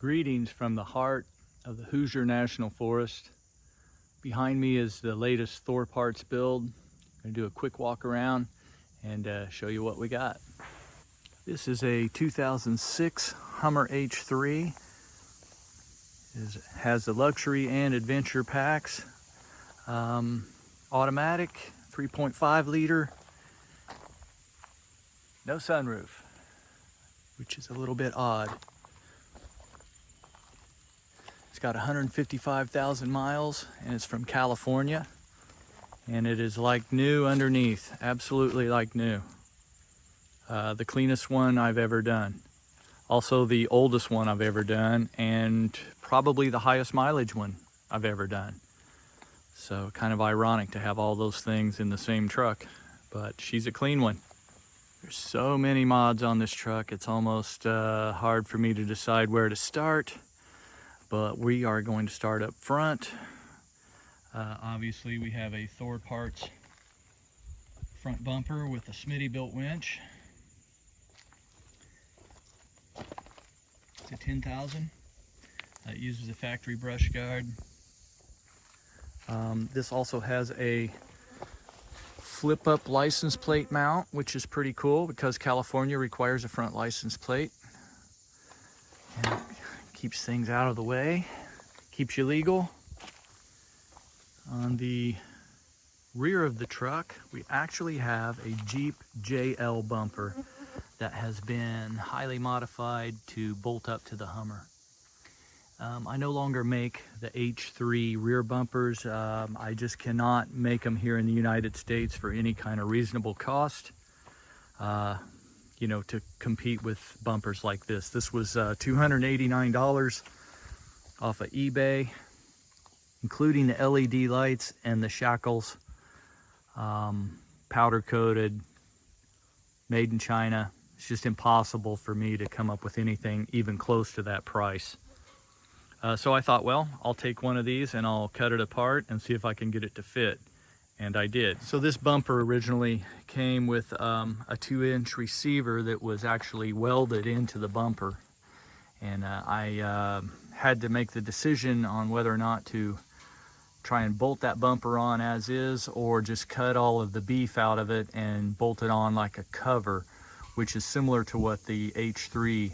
Greetings from the heart of the Hoosier National Forest. Behind me is the latest THORparts build. I'm going to do a quick walk around and show you what we got. This is a 2006 Hummer H3. It has the luxury and adventure packs. Automatic, 3.5 liter, no sunroof, which is a little bit odd. It's got 155,000 miles and it's from California, and it is like new underneath, absolutely like new. The cleanest one I've ever done. Also the oldest one I've ever done, and probably the highest mileage one I've ever done. So kind of ironic to have all those things in the same truck, but she's a clean one. There's so many mods on this truck, it's almost hard for me to decide where to start. But we are going to start up front. Obviously we have a THORparts front bumper with a Smitty-built winch. It's a 10,000. It uses a factory brush guard. This also has a flip-up license plate mount, which is pretty cool because California requires a front license plate. And keeps things out of the way, keeps you legal. On the rear of the truck, we actually have a Jeep JL bumper that has been highly modified to bolt up to the Hummer. I no longer make the H3 rear bumpers. I just cannot make them here in the United States for any kind of reasonable cost. You know, to compete with bumpers like this. This was $289 off of eBay, including the LED lights and the shackles, powder coated, made in China. It's just impossible for me to come up with anything even close to that price. So I thought, well, I'll take one of these and I'll cut it apart and see if I can get it to fit. And I did. So this bumper originally came with a 2-inch receiver that was actually welded into the bumper. And I had to make the decision on whether or not to try and bolt that bumper on as is, or just cut all of the beef out of it and bolt it on like a cover, which is similar to what the H3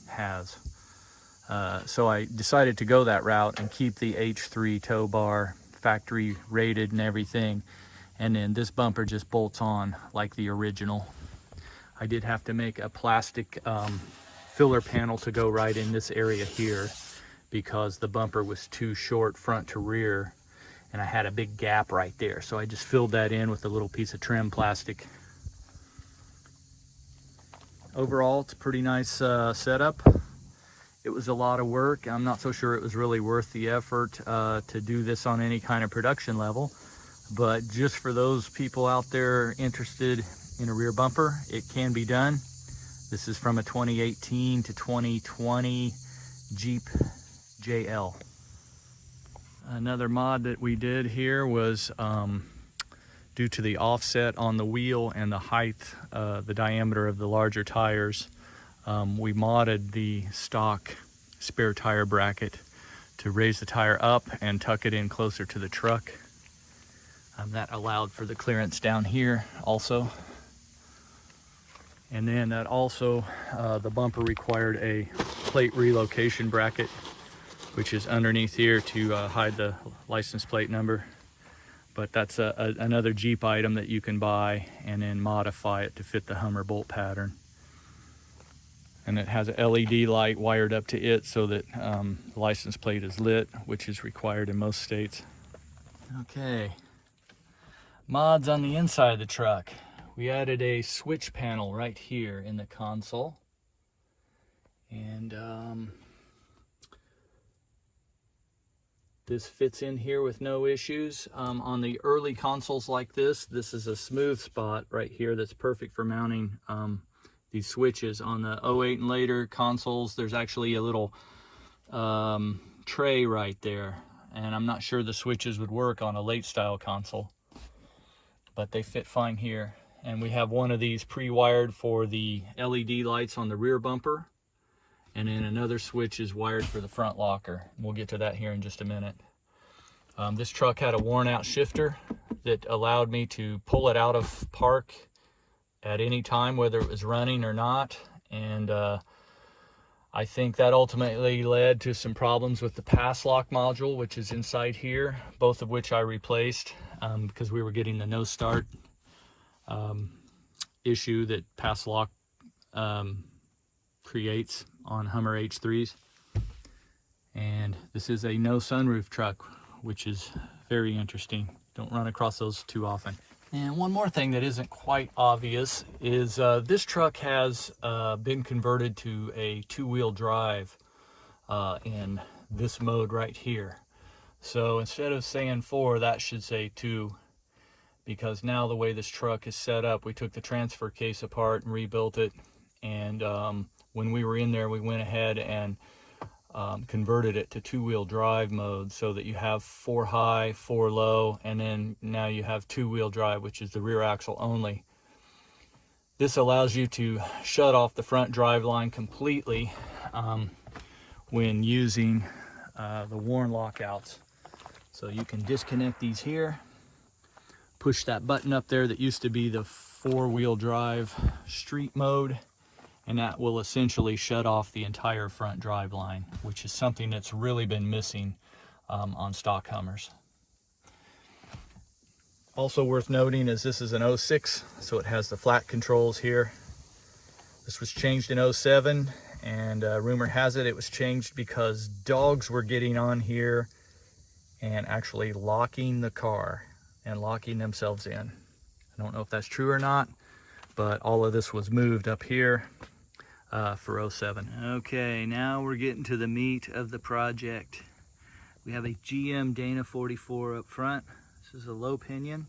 has. So I decided to go that route and keep the H3 tow bar factory rated and everything, and then this bumper just bolts on like the original. I did have to make a plastic filler panel to go right in this area here because the bumper was too short front to rear, and I had a big gap right there, so I just filled that in with a little piece of trim plastic. Overall, it's a pretty nice setup. It was a lot of work. I'm not so sure it was really worth the effort to do this on any kind of production level, but just for those people out there interested in a rear bumper, it can be done. This is from a 2018 to 2020 Jeep JL. Another mod that we did here was due to the offset on the wheel and the height, the diameter of the larger tires. We modded the stock spare tire bracket to raise the tire up and tuck it in closer to the truck. That allowed for the clearance down here also. And then that also, the bumper required a plate relocation bracket, which is underneath here to hide the license plate number. But that's another Jeep item that you can buy and then modify it to fit the Hummer bolt pattern. And it has a LED light wired up to it so that the license plate is lit, which is required in most states. Okay, mods on the inside of the truck. We added a switch panel right here in the console. And this fits in here with no issues. On the early consoles like this is a smooth spot right here that's perfect for mounting these switches. On the 08 and later consoles, there's actually a little tray right there, and I'm not sure the switches would work on a late style console, but they fit fine here. And we have one of these pre-wired for the LED lights on the rear bumper, and then another switch is wired for the front locker. We'll get to that here in just a minute. This truck had a worn out shifter that allowed me to pull it out of park at any time, whether it was running or not. And I think that ultimately led to some problems with the pass lock module, which is inside here, both of which I replaced because we were getting the no start issue that pass lock creates on Hummer H3s. And this is a no sunroof truck, which is very interesting. Don't run across those too often. And one more thing that isn't quite obvious is this truck has been converted to a two-wheel drive in this mode right here. So instead of saying 4, that should say 2, because now the way this truck is set up, we took the transfer case apart and rebuilt it. And when we were in there, we went ahead and converted it to two-wheel drive mode so that you have 4 high, 4 low, and then now you have two-wheel drive, which is the rear axle only. This allows you to shut off the front drive line completely when using the worn lockouts. So you can disconnect these here, push that button up there that used to be the 4-wheel drive street mode, and that will essentially shut off the entire front drive line, which is something that's really been missing on stock Hummers. Also worth noting is this is an 06, so it has the flat controls here. This was changed in 07, and rumor has it was changed because dogs were getting on here and actually locking the car and locking themselves in. I don't know if that's true or not, but all of this was moved up here for 07. Okay, now we're getting to the meat of the project. We have a GM Dana 44 up front. This is a low pinion.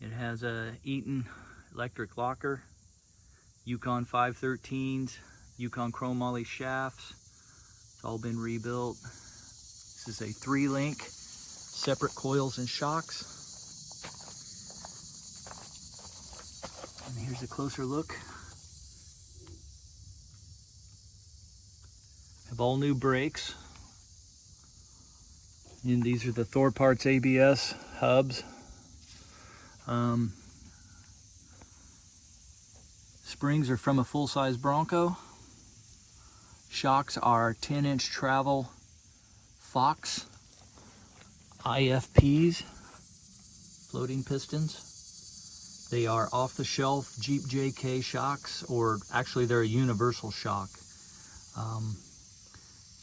It has a Eaton electric locker, Yukon 513s, Yukon chromoly shafts. It's all been rebuilt. This is a 3-link, separate coils and shocks. And here's a closer look. Have all new brakes. And these are the THORparts ABS hubs. Springs are from a full-size Bronco. Shocks are 10-inch travel Fox IFPs, floating pistons. They are off-the-shelf Jeep JK shocks, or actually they're a universal shock.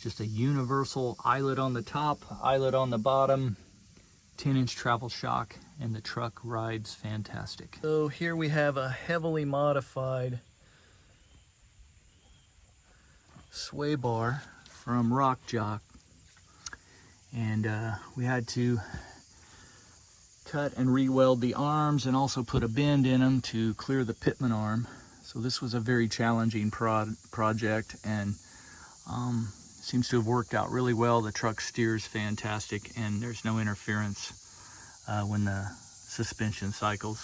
Just a universal eyelet on the top, eyelet on the bottom, 10-inch travel shock, and the truck rides fantastic. So here we have a heavily modified sway bar from Rock Jock, and we had to cut and re-weld the arms and also put a bend in them to clear the pitman arm. So this was a very challenging project, and seems to have worked out really well. The truck steers fantastic, and there's no interference when the suspension cycles.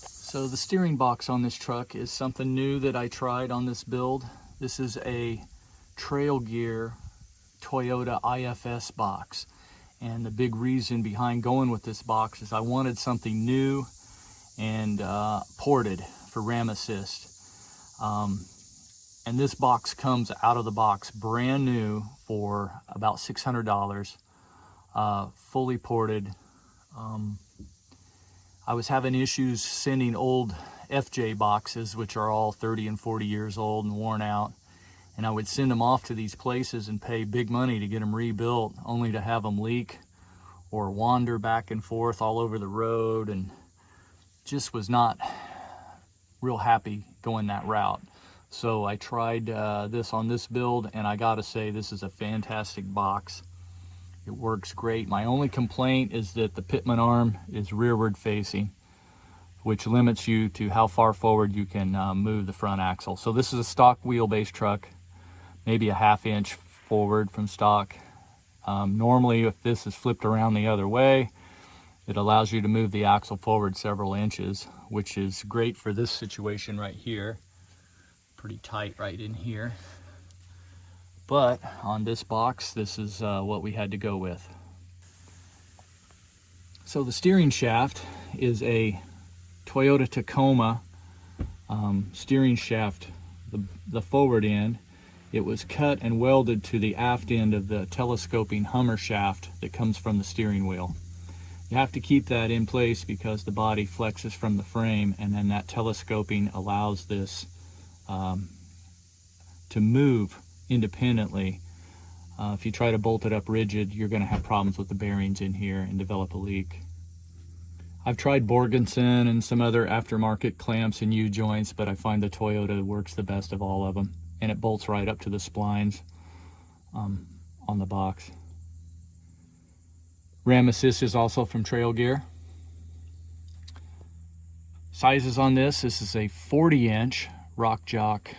So the steering box on this truck is something new that I tried on this build. This is a Trail Gear Toyota IFS box, and the big reason behind going with this box is I wanted something new and ported for Ram Assist. And this box comes out of the box brand new for about $600, fully ported. I was having issues sending old FJ boxes, which are all 30 and 40 years old and worn out, and I would send them off to these places and pay big money to get them rebuilt, only to have them leak or wander back and forth all over the road, and just was not real happy going that route. So I tried this on this build, and I gotta say, this is a fantastic box. It works great. My only complaint is that the pitman arm is rearward facing, which limits you to how far forward you can move the front axle. So this is a stock wheelbase truck, maybe a ½ inch forward from stock. Normally, if this is flipped around the other way, it allows you to move the axle forward several inches, which is great for this situation right here. Pretty tight right in here. But on this box, this is what we had to go with. So the steering shaft is a Toyota Tacoma steering shaft, the forward end. It was cut and welded to the aft end of the telescoping Hummer shaft that comes from the steering wheel. You have to keep that in place because the body flexes from the frame, and then that telescoping allows this to move independently. If you try to bolt it up rigid, you're going to have problems with the bearings in here and develop a leak. I've tried Borgenson and some other aftermarket clamps and U-joints, but I find the Toyota works the best of all of them, and it bolts right up to the splines on the box. Ram assist is also from Trail Gear. Sizes on this is a 40-inch Rock Jock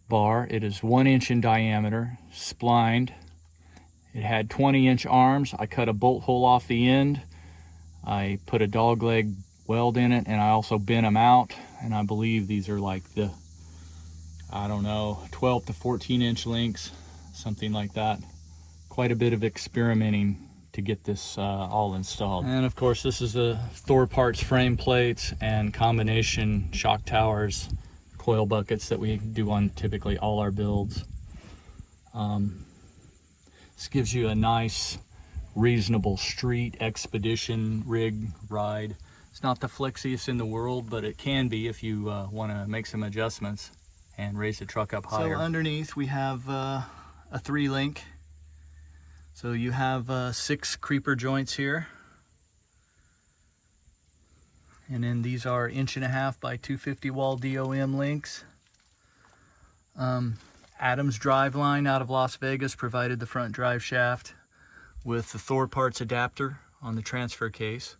bar. It is 1 inch in diameter, splined. It had 20-inch arms. I cut a bolt hole off the end. I put a dog leg weld in it, and I also bent them out, and I believe these are like the, I don't know, 12 to 14-inch links, something like that. Quite a bit of experimenting to get this all installed. And of course, this is the THORparts frame plates and combination shock towers, coil buckets that we do on typically all our builds. This gives you a nice, reasonable street expedition rig ride. It's not the flexiest in the world, but it can be if you want to make some adjustments and raise the truck up higher. So underneath we have a 3-link. So you have 6 creeper joints here. And then these are 1.5" by 250 wall DOM links. Adams Driveline out of Las Vegas provided the front drive shaft with the THORparts adapter on the transfer case.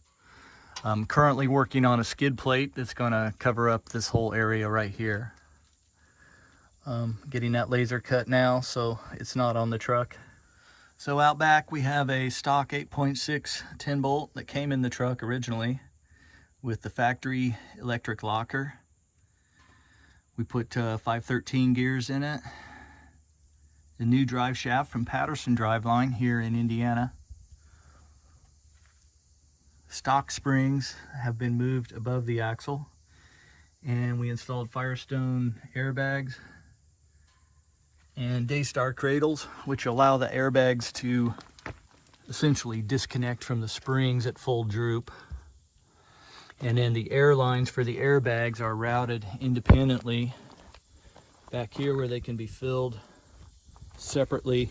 I'm currently working on a skid plate that's going to cover up this whole area right here. Getting that laser cut now, so it's not on the truck. So out back we have a stock 8.6 10 bolt that came in the truck originally with the factory electric locker. We put 513 gears in it. The new drive shaft from Patterson Driveline here in Indiana. Stock springs have been moved above the axle, and we installed Firestone airbags and Daystar cradles, which allow the airbags to essentially disconnect from the springs at full droop. And then the air lines for the airbags are routed independently back here where they can be filled separately,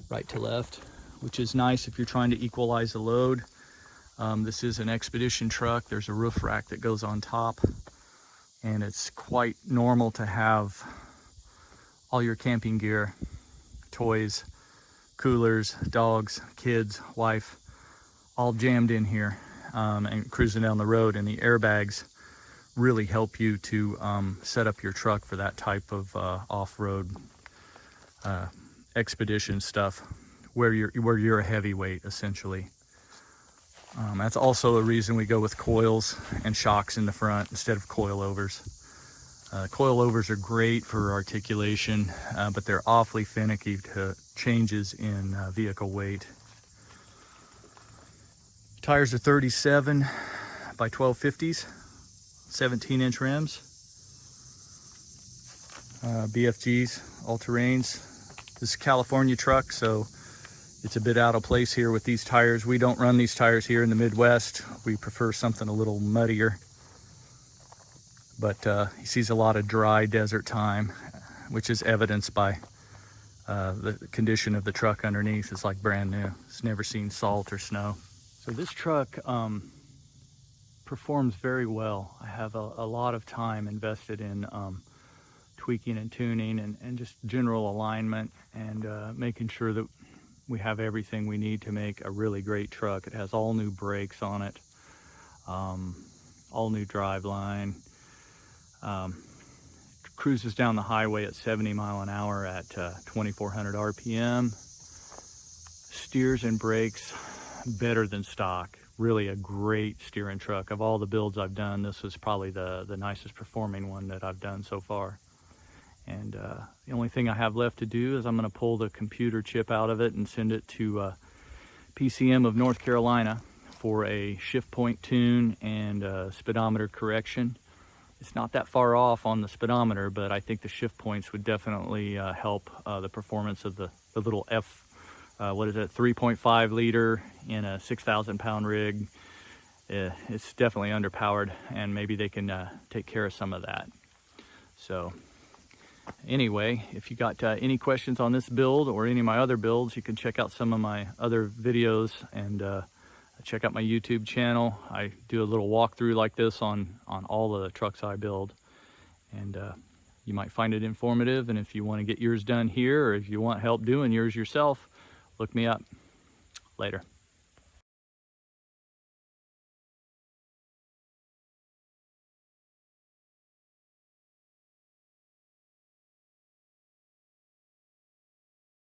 right to left, which is nice if you're trying to equalize the load. This is an expedition truck. There's a roof rack that goes on top, and it's quite normal to have all your camping gear, toys, coolers, dogs, kids, wife, all jammed in here and cruising down the road. And the airbags really help you to set up your truck for that type of off-road expedition stuff where you're a heavyweight essentially. That's also a reason we go with coils and shocks in the front instead of coilovers. Coilovers are great for articulation, but they're awfully finicky to changes in vehicle weight. Tires are 37 by 1250s, 17-inch rims, BFGs, all-terrains. This is a California truck, so it's a bit out of place here with these tires. We don't run these tires here in the Midwest. We prefer something a little muddier. But he sees a lot of dry desert time, which is evidenced by the condition of the truck underneath. It's like brand new. It's never seen salt or snow. So this truck performs very well. I have a lot of time invested in tweaking and tuning and just general alignment and making sure that we have everything we need to make a really great truck. It has all new brakes on it, all new driveline. Cruises down the highway at 70 mile an hour at 2400 RPM. Steers and brakes better than stock. Really a great steering truck. Of all the builds I've done, this was probably the nicest performing one that I've done so far. And the only thing I have left to do is I'm going to pull the computer chip out of it and send it to PCM of North Carolina for a shift point tune and speedometer correction. It's not that far off on the speedometer, but I think the shift points would definitely help the performance of the little 3.5 liter in a 6,000 pound rig. It's definitely underpowered, and maybe they can take care of some of that. So anyway, if you got any questions on this build or any of my other builds, you can check out some of my other videos and check out my YouTube channel. I do a little walkthrough like this on all of the trucks I build, and you might find it informative. And if you want to get yours done here, or if you want help doing yours yourself, look me up. Later.